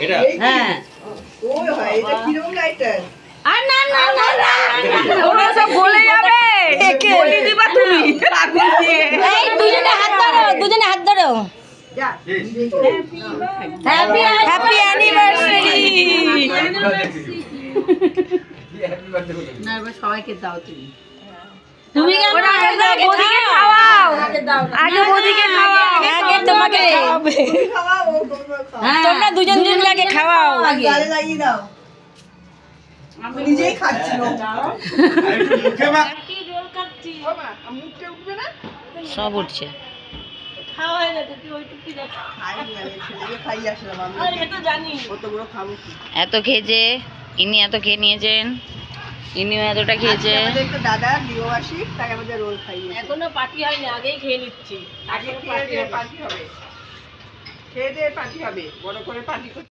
এটা হ্যাঁ ওই ভাই এটা কিরকম লাইটার? আর না না না ওরা সব গলে যাবে বলি দিবা তুমি আগুন দিয়ে এই দুজনে হাত ধরো যা হ্যাপি অ্যানিভার্সারি না এবার সবাইকে দাও তুমি। তুমি কেন বদিকে খাওয়াও আগে বদিকে খাওয়াও আগে তোমাকে খাওয়াবে তুমি খাওয়া ও তোমরা খাও। তোমরা দুজন লাগে খাওয়াও গালে লাগিয়ে দাও। নিজেই খাচ্ছিল। একটু মুখে মা বাবা মুখে উঠবে না? সব উঠছে খাইনি আমি ছেলেকে খাইয়ে আসলাম আমি। কতগুলো খাবো কি? এত খেয়েছে ইনি এত খেয়ে নিয়েছেন ইনিও এতটা খেয়েছে আজকে আমাদের একটা দাদা বিবাহবাসী তাই আমাদের রোল খাইয়ে এখনো পার্টি হয়নি, আগেই খেয়ে নিচ্ছি। আগে খেয়ে দিয়ে পার্টি হবে। খেয়ে দিয়ে পার্টি হবে, বড় করে পার্টি